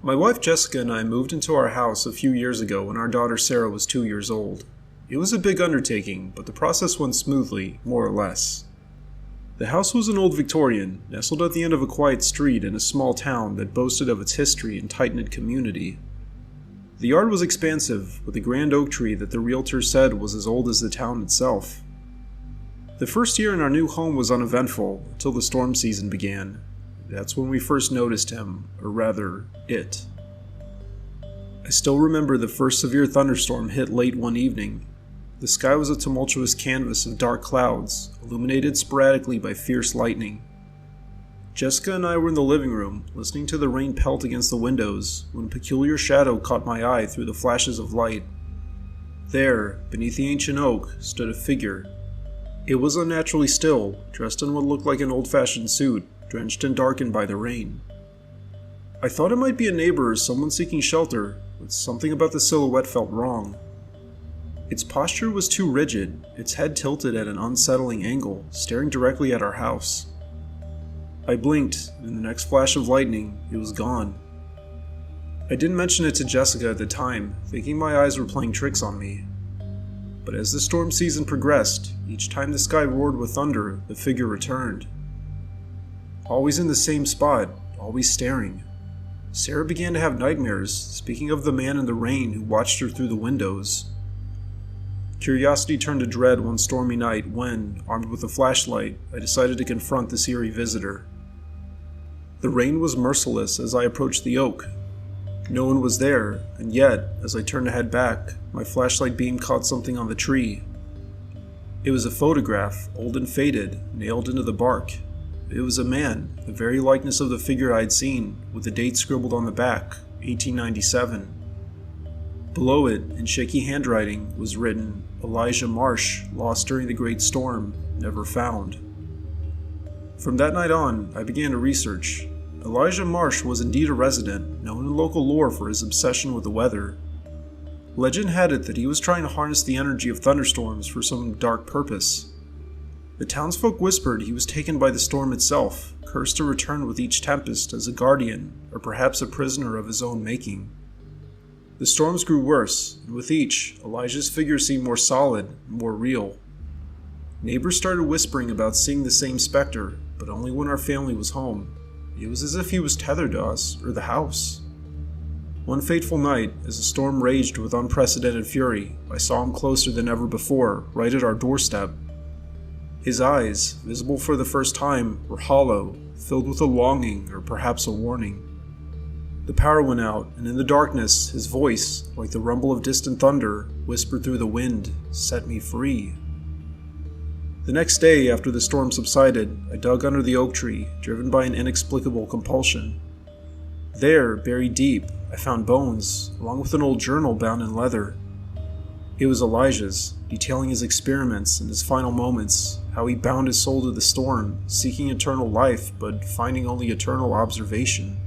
My wife Jessica and I moved into our house a few years ago when our daughter Sarah was 2 years old. It was a big undertaking, but the process went smoothly, more or less. The house was an old Victorian, nestled at the end of a quiet street in a small town that boasted of its history and tight-knit community. The yard was expansive, with a grand oak tree that the realtor said was as old as the town itself. The first year in our new home was uneventful until the storm season began. That's when we first noticed him, or rather, it. I still remember the first severe thunderstorm hit late one evening. The sky was a tumultuous canvas of dark clouds, illuminated sporadically by fierce lightning. Jessica and I were in the living room, listening to the rain pelt against the windows, when a peculiar shadow caught my eye through the flashes of light. There, beneath the ancient oak, stood a figure. It was unnaturally still, dressed in what looked like an old-fashioned suit, drenched and darkened by the rain. I thought it might be a neighbor or someone seeking shelter, but something about the silhouette felt wrong. Its posture was too rigid, its head tilted at an unsettling angle, staring directly at our house. I blinked, and in the next flash of lightning, it was gone. I didn't mention it to Jessica at the time, thinking my eyes were playing tricks on me. But as the storm season progressed, each time the sky roared with thunder, the figure returned. Always in the same spot, always staring. Sarah began to have nightmares, speaking of the man in the rain who watched her through the windows. Curiosity turned to dread one stormy night when, armed with a flashlight, I decided to confront this eerie visitor. The rain was merciless as I approached the oak. No one was there, and yet, as I turned to head back, my flashlight beam caught something on the tree. It was a photograph, old and faded, nailed into the bark. It was a man, the very likeness of the figure I'd seen, with the date scribbled on the back, 1897. Below it, in shaky handwriting, was written, "Elijah Marsh, lost during the Great Storm, never found." From that night on, I began to research. Elijah Marsh was indeed a resident, known in local lore for his obsession with the weather. Legend had it that he was trying to harness the energy of thunderstorms for some dark purpose. The townsfolk whispered he was taken by the storm itself, cursed to return with each tempest as a guardian, or perhaps a prisoner of his own making. The storms grew worse, and with each, Elijah's figure seemed more solid, more real. Neighbors started whispering about seeing the same specter, but only when our family was home. It was as if he was tethered to us, or the house. One fateful night, as the storm raged with unprecedented fury, I saw him closer than ever before, right at our doorstep. His eyes, visible for the first time, were hollow, filled with a longing or perhaps a warning. The power went out, and in the darkness, his voice, like the rumble of distant thunder, whispered through the wind, "Set me free." The next day, after the storm subsided, I dug under the oak tree, driven by an inexplicable compulsion. There, buried deep, I found bones, along with an old journal bound in leather. It was Elijah's, detailing his experiments and his final moments, how he bound his soul to the storm, seeking eternal life, but finding only eternal observation.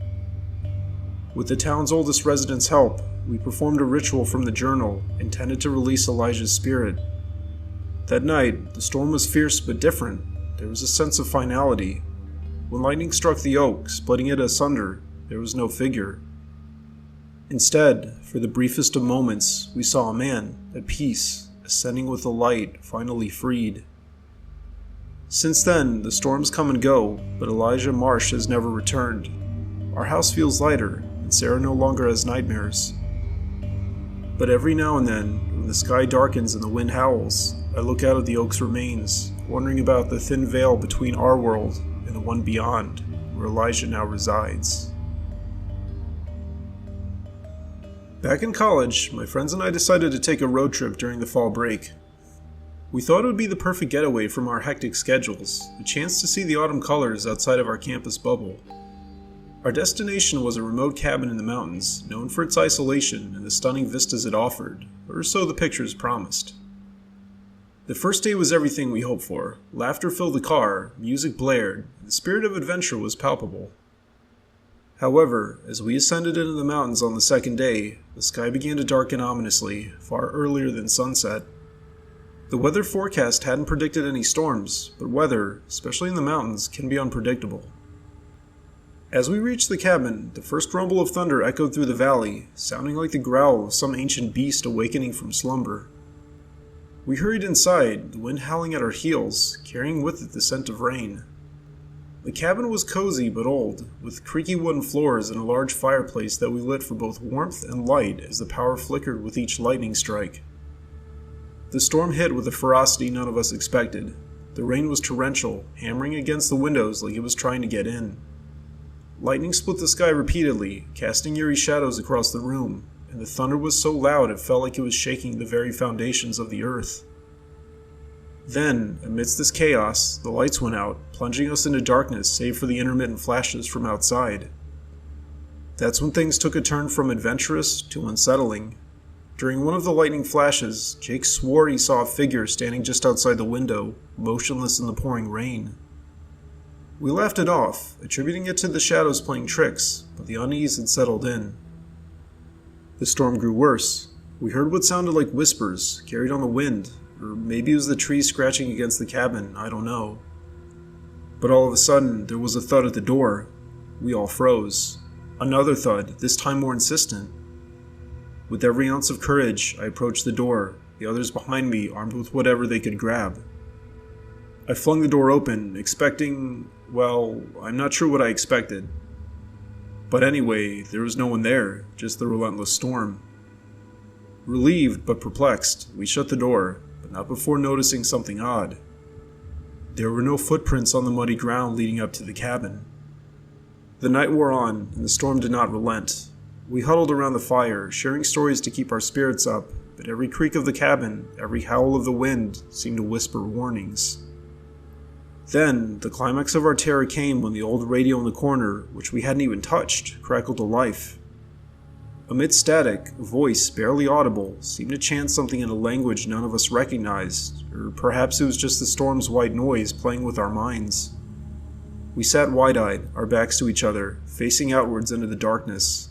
With the town's oldest resident's help, we performed a ritual from the journal, intended to release Elijah's spirit. That night, the storm was fierce but different. There was a sense of finality. When lightning struck the oak, splitting it asunder, there was no figure. Instead, for the briefest of moments, we saw a man, at peace, ascending with the light, finally freed. Since then, the storms come and go, but Elijah Marsh has never returned. Our house feels lighter, and Sarah no longer has nightmares. But every now and then, when the sky darkens and the wind howls, I look out at the oak's remains, wondering about the thin veil between our world and the one beyond, where Elijah now resides. Back in college, my friends and I decided to take a road trip during the fall break. We thought it would be the perfect getaway from our hectic schedules, a chance to see the autumn colors outside of our campus bubble. Our destination was a remote cabin in the mountains, known for its isolation and the stunning vistas it offered, or so the pictures promised. The first day was everything we hoped for. Laughter filled the car, music blared, and the spirit of adventure was palpable. However, as we ascended into the mountains on the second day, the sky began to darken ominously, far earlier than sunset. The weather forecast hadn't predicted any storms, but weather, especially in the mountains, can be unpredictable. As we reached the cabin, the first rumble of thunder echoed through the valley, sounding like the growl of some ancient beast awakening from slumber. We hurried inside, the wind howling at our heels, carrying with it the scent of rain. The cabin was cozy but old, with creaky wooden floors and a large fireplace that we lit for both warmth and light as the power flickered with each lightning strike. The storm hit with a ferocity none of us expected. The rain was torrential, hammering against the windows like it was trying to get in. Lightning split the sky repeatedly, casting eerie shadows across the room, and the thunder was so loud it felt like it was shaking the very foundations of the earth. Then, amidst this chaos, the lights went out, plunging us into darkness save for the intermittent flashes from outside. That's when things took a turn from adventurous to unsettling. During one of the lightning flashes, Jake swore he saw a figure standing just outside the window, motionless in the pouring rain. We laughed it off, attributing it to the shadows playing tricks, but the unease had settled in. The storm grew worse. We heard what sounded like whispers, carried on the wind, or maybe it was the trees scratching against the cabin, I don't know. But all of a sudden, there was a thud at the door. We all froze. Another thud, this time more insistent. With every ounce of courage, I approached the door, the others behind me armed with whatever they could grab. I flung the door open, expecting, well, I'm not sure what I expected. But anyway, there was no one there, just the relentless storm. Relieved but perplexed, we shut the door, but not before noticing something odd. There were no footprints on the muddy ground leading up to the cabin. The night wore on, and the storm did not relent. We huddled around the fire, sharing stories to keep our spirits up, but every creak of the cabin, every howl of the wind, seemed to whisper warnings. Then, the climax of our terror came when the old radio in the corner, which we hadn't even touched, crackled to life. Amid static, a voice, barely audible, seemed to chant something in a language none of us recognized, or perhaps it was just the storm's white noise playing with our minds. We sat wide-eyed, our backs to each other, facing outwards into the darkness.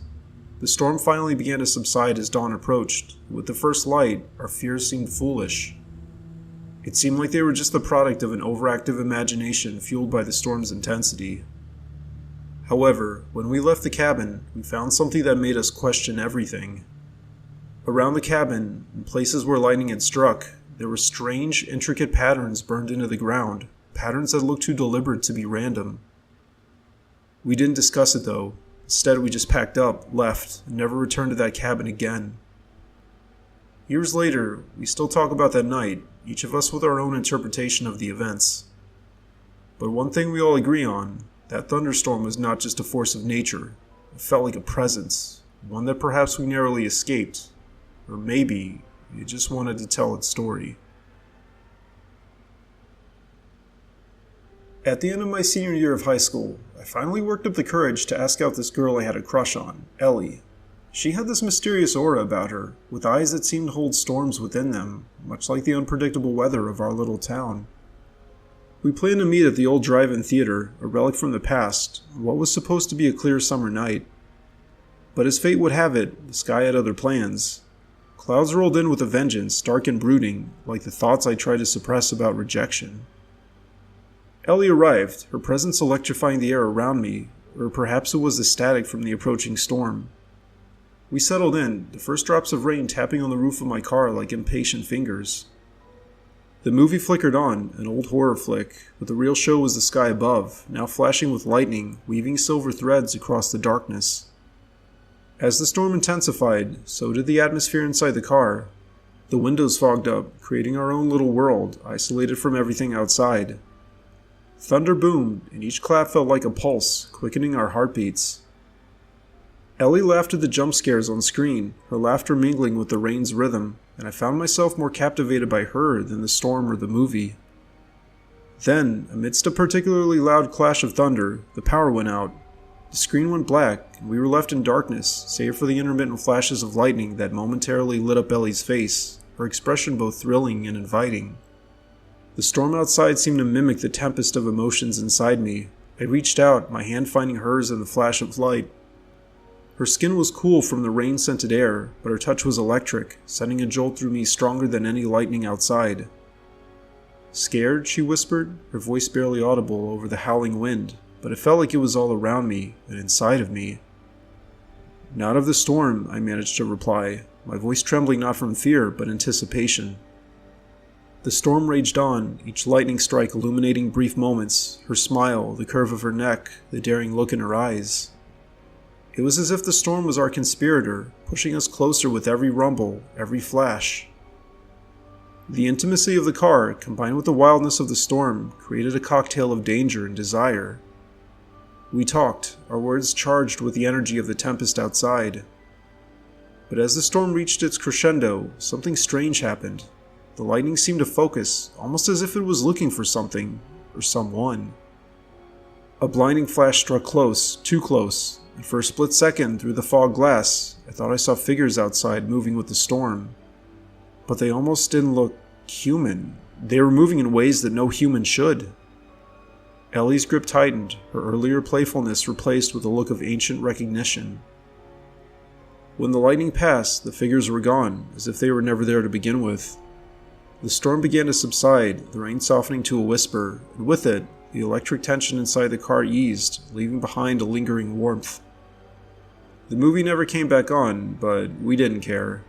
The storm finally began to subside as dawn approached, and with the first light, our fears seemed foolish. It seemed like they were just the product of an overactive imagination fueled by the storm's intensity. However, when we left the cabin, we found something that made us question everything. Around the cabin, in places where lightning had struck, there were strange, intricate patterns burned into the ground, patterns that looked too deliberate to be random. We didn't discuss it though. Instead, we just packed up, left, and never returned to that cabin again. Years later, we still talk about that night, each of us with our own interpretation of the events. But one thing we all agree on, that thunderstorm was not just a force of nature. It felt like a presence, one that perhaps we narrowly escaped, or maybe it just wanted to tell its story. At the end of my senior year of high school, I finally worked up the courage to ask out this girl I had a crush on, Ellie. She had this mysterious aura about her, with eyes that seemed to hold storms within them, much like the unpredictable weather of our little town. We planned to meet at the old drive-in theater, a relic from the past, on what was supposed to be a clear summer night. But as fate would have it, the sky had other plans. Clouds rolled in with a vengeance, dark and brooding, like the thoughts I tried to suppress about rejection. Ellie arrived, her presence electrifying the air around me, or perhaps it was the static from the approaching storm. We settled in, the first drops of rain tapping on the roof of my car like impatient fingers. The movie flickered on, an old horror flick, but the real show was the sky above, now flashing with lightning, weaving silver threads across the darkness. As the storm intensified, so did the atmosphere inside the car. The windows fogged up, creating our own little world, isolated from everything outside. Thunder boomed, and each clap felt like a pulse, quickening our heartbeats. Ellie laughed at the jump scares on screen, her laughter mingling with the rain's rhythm, and I found myself more captivated by her than the storm or the movie. Then, amidst a particularly loud clash of thunder, the power went out. The screen went black, and we were left in darkness, save for the intermittent flashes of lightning that momentarily lit up Ellie's face, her expression both thrilling and inviting. The storm outside seemed to mimic the tempest of emotions inside me. I reached out, my hand finding hers in the flash of light. Her skin was cool from the rain-scented air, but her touch was electric, sending a jolt through me stronger than any lightning outside. Scared, she whispered, her voice barely audible over the howling wind, but it felt like it was all around me and inside of me. Not of the storm, I managed to reply, my voice trembling not from fear but anticipation. The storm raged on, each lightning strike illuminating brief moments, her smile, the curve of her neck, the daring look in her eyes. It was as if the storm was our conspirator, pushing us closer with every rumble, every flash. The intimacy of the car, combined with the wildness of the storm, created a cocktail of danger and desire. We talked, our words charged with the energy of the tempest outside. But as the storm reached its crescendo, something strange happened. The lightning seemed to focus, almost as if it was looking for something, or someone. A blinding flash struck close, too close, and for a split second, through the fog glass, I thought I saw figures outside moving with the storm. But they almost didn't look human. They were moving in ways that no human should. Ellie's grip tightened, her earlier playfulness replaced with a look of ancient recognition. When the lightning passed, the figures were gone, as if they were never there to begin with. The storm began to subside, the rain softening to a whisper, and with it, the electric tension inside the car eased, leaving behind a lingering warmth. The movie never came back on, but we didn't care.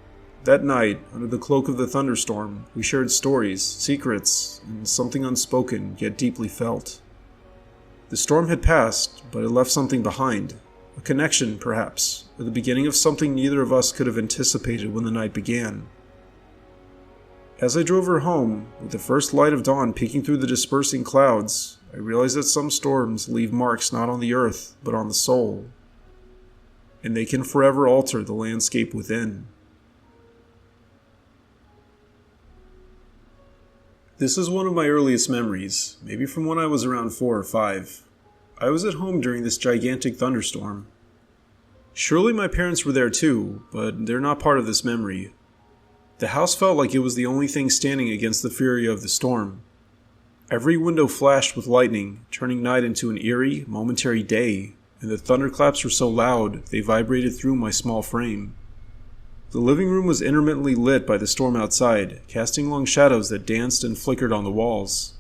That night, under the cloak of the thunderstorm, we shared stories, secrets, and something unspoken yet deeply felt. The storm had passed, but it left something behind. A connection, perhaps, or the beginning of something neither of us could have anticipated when the night began. As I drove her home, with the first light of dawn peeking through the dispersing clouds, I realized that some storms leave marks not on the earth, but on the soul. And they can forever alter the landscape within. This is one of my earliest memories, maybe from when I was around 4 or 5. I was at home during this gigantic thunderstorm. Surely my parents were there too, but they're not part of this memory. The house felt like it was the only thing standing against the fury of the storm. Every window flashed with lightning, turning night into an eerie, momentary day, and the thunderclaps were so loud they vibrated through my small frame. The living room was intermittently lit by the storm outside, casting long shadows that danced and flickered on the walls.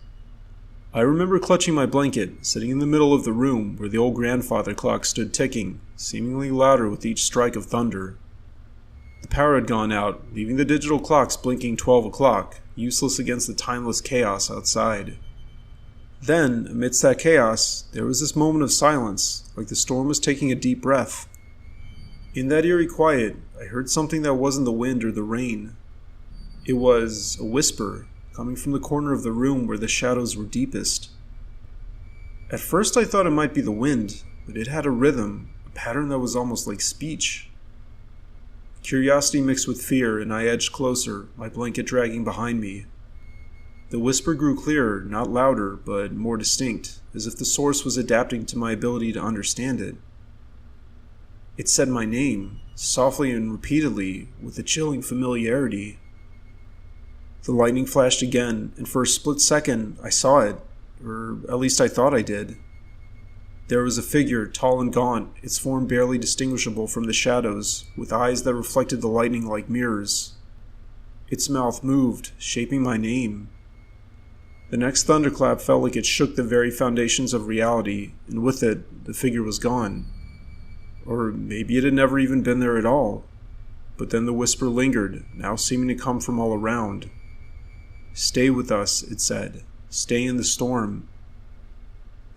I remember clutching my blanket, sitting in the middle of the room where the old grandfather clock stood ticking, seemingly louder with each strike of thunder. The power had gone out, leaving the digital clocks blinking 12 o'clock, useless against the timeless chaos outside. Then, amidst that chaos, there was this moment of silence, like the storm was taking a deep breath. In that eerie quiet, I heard something that wasn't the wind or the rain. It was a whisper, coming from the corner of the room where the shadows were deepest. At first I thought it might be the wind, but it had a rhythm, a pattern that was almost like speech. Curiosity mixed with fear, and I edged closer, my blanket dragging behind me. The whisper grew clearer, not louder, but more distinct, as if the source was adapting to my ability to understand it. It said my name, softly and repeatedly, with a chilling familiarity. The lightning flashed again, and for a split second, I saw it, or at least I thought I did. There was a figure, tall and gaunt, its form barely distinguishable from the shadows, with eyes that reflected the lightning like mirrors. Its mouth moved, shaping my name. The next thunderclap felt like it shook the very foundations of reality, and with it, the figure was gone. Or maybe it had never even been there at all. But then the whisper lingered, now seeming to come from all around. "Stay with us," it said. "Stay in the storm."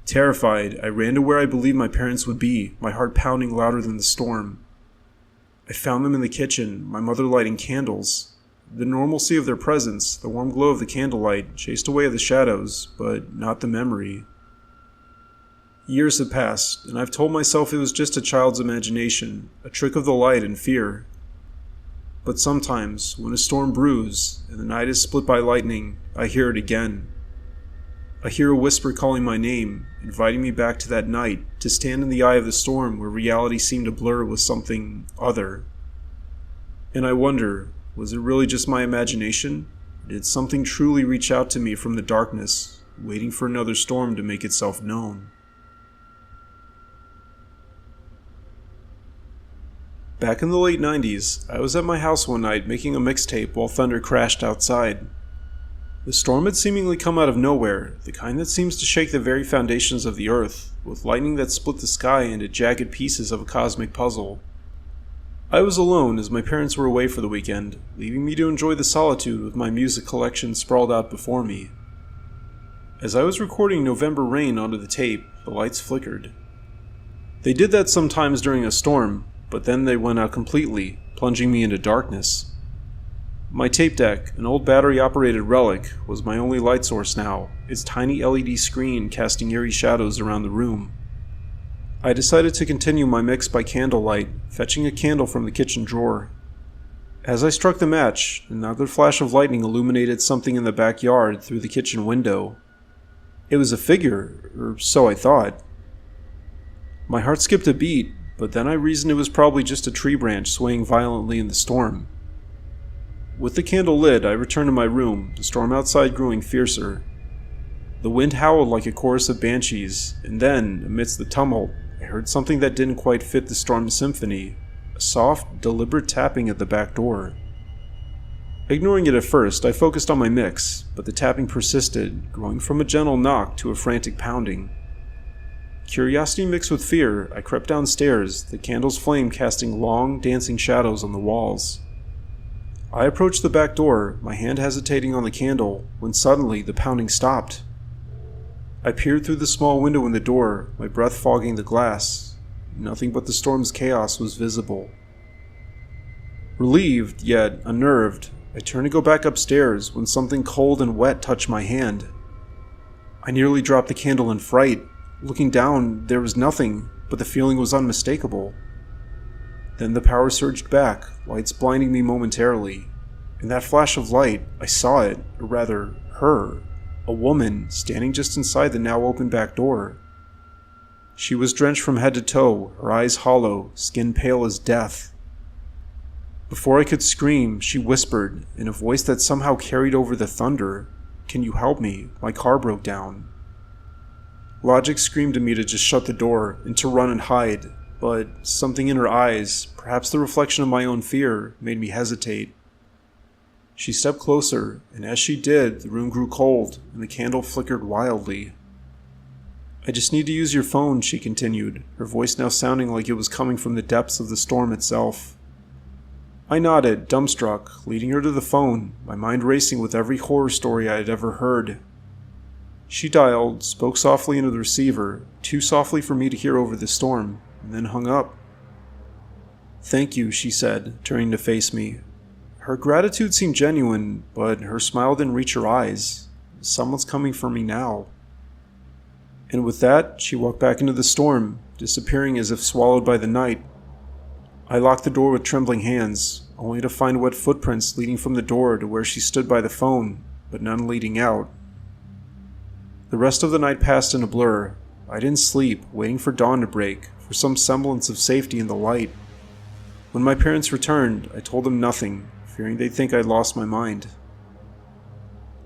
Terrified, I ran to where I believed my parents would be, my heart pounding louder than the storm. I found them in the kitchen, my mother lighting candles. The normalcy of their presence, the warm glow of the candlelight, chased away the shadows, but not the memory. Years have passed, and I've told myself it was just a child's imagination, a trick of the light and fear. But sometimes, when a storm brews, and the night is split by lightning, I hear it again. I hear a whisper calling my name, inviting me back to that night, to stand in the eye of the storm where reality seemed to blur with something other. And I wonder, was it really just my imagination? Or did something truly reach out to me from the darkness, waiting for another storm to make itself known? Back in the late 90s, I was at my house one night making a mixtape while thunder crashed outside. The storm had seemingly come out of nowhere, the kind that seems to shake the very foundations of the earth, with lightning that split the sky into jagged pieces of a cosmic puzzle. I was alone as my parents were away for the weekend, leaving me to enjoy the solitude with my music collection sprawled out before me. As I was recording November Rain onto the tape, the lights flickered. They did that sometimes during a storm, but then they went out completely, plunging me into darkness. My tape deck, an old battery-operated relic, was my only light source now, its tiny LED screen casting eerie shadows around the room. I decided to continue my mix by candlelight, fetching a candle from the kitchen drawer. As I struck the match, another flash of lightning illuminated something in the backyard through the kitchen window. It was a figure, or so I thought. My heart skipped a beat, but then I reasoned it was probably just a tree branch swaying violently in the storm. With the candle lit, I returned to my room, the storm outside growing fiercer. The wind howled like a chorus of banshees, and then, amidst the tumult, I heard something that didn't quite fit the storm's symphony, a soft, deliberate tapping at the back door. Ignoring it at first, I focused on my mix, but the tapping persisted, growing from a gentle knock to a frantic pounding. Curiosity mixed with fear, I crept downstairs, the candle's flame casting long, dancing shadows on the walls. I approached the back door, my hand hesitating on the candle, when suddenly the pounding stopped. I peered through the small window in the door, my breath fogging the glass. Nothing but the storm's chaos was visible. Relieved, yet unnerved, I turned to go back upstairs when something cold and wet touched my hand. I nearly dropped the candle in fright. Looking down, there was nothing, but the feeling was unmistakable. Then the power surged back, lights blinding me momentarily. In that flash of light, I saw it, or rather, her, a woman, standing just inside the now open back door. She was drenched from head to toe, her eyes hollow, skin pale as death. Before I could scream, she whispered, in a voice that somehow carried over the thunder, "Can you help me? My car broke down." Logic screamed at me to just shut the door, and to run and hide, but something in her eyes, perhaps the reflection of my own fear, made me hesitate. She stepped closer, and as she did, the room grew cold, and the candle flickered wildly. "I just need to use your phone," she continued, her voice now sounding like it was coming from the depths of the storm itself. I nodded, dumbstruck, leading her to the phone, my mind racing with every horror story I had ever heard. She dialed, spoke softly into the receiver, too softly for me to hear over the storm, and then hung up. "Thank you," she said, turning to face me. Her gratitude seemed genuine, but her smile didn't reach her eyes. Someone's coming for me now. And with that, she walked back into the storm, disappearing as if swallowed by the night. I locked the door with trembling hands, only to find wet footprints leading from the door to where she stood by the phone, but none leading out. The rest of the night passed in a blur. I didn't sleep, waiting for dawn to break, for some semblance of safety in the light. When my parents returned, I told them nothing, fearing they'd think I'd lost my mind.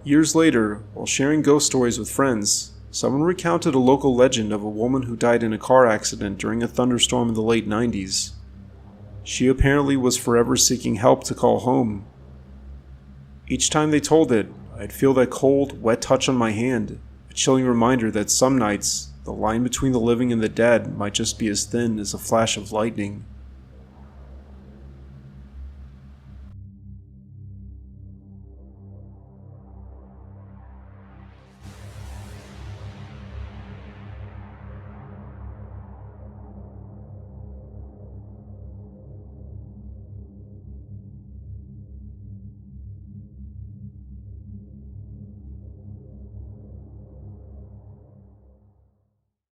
Years later, while sharing ghost stories with friends, someone recounted a local legend of a woman who died in a car accident during a thunderstorm in the late 90s. She apparently was forever seeking help to call home. Each time they told it, I'd feel that cold, wet touch on my hand, a chilling reminder that some nights, the line between the living and the dead might just be as thin as a flash of lightning.